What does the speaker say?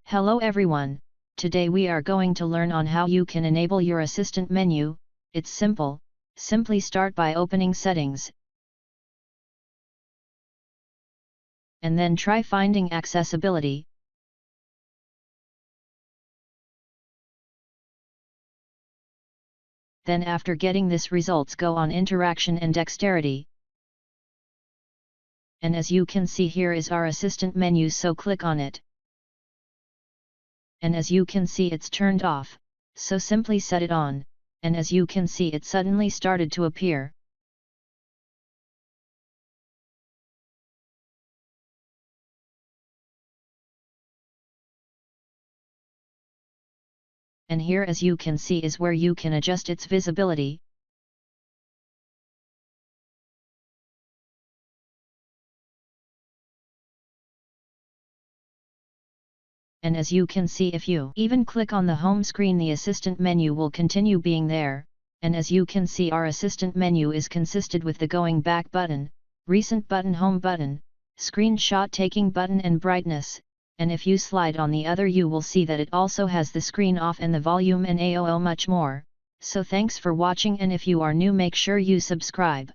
Hello everyone, today we are going to learn on how you can enable your assistant menu. It's simple, simply start by opening settings. And then try finding accessibility. Then after getting this results go on interaction and dexterity. And as you can see here is our assistant menu, so click on it. And as you can see it's turned off, so simply set it on, and as you can see it suddenly started to appear. And here as you can see is where you can adjust its visibility. And as you can see if you even click on the home screen, the assistant menu will continue being there, and as you can see our assistant menu is consisted with the going back button, recent button, home button, screenshot taking button and brightness, and if you slide on the other you will see that it also has the screen off and the volume and AOO much more. So thanks for watching, and if you are new make sure you subscribe.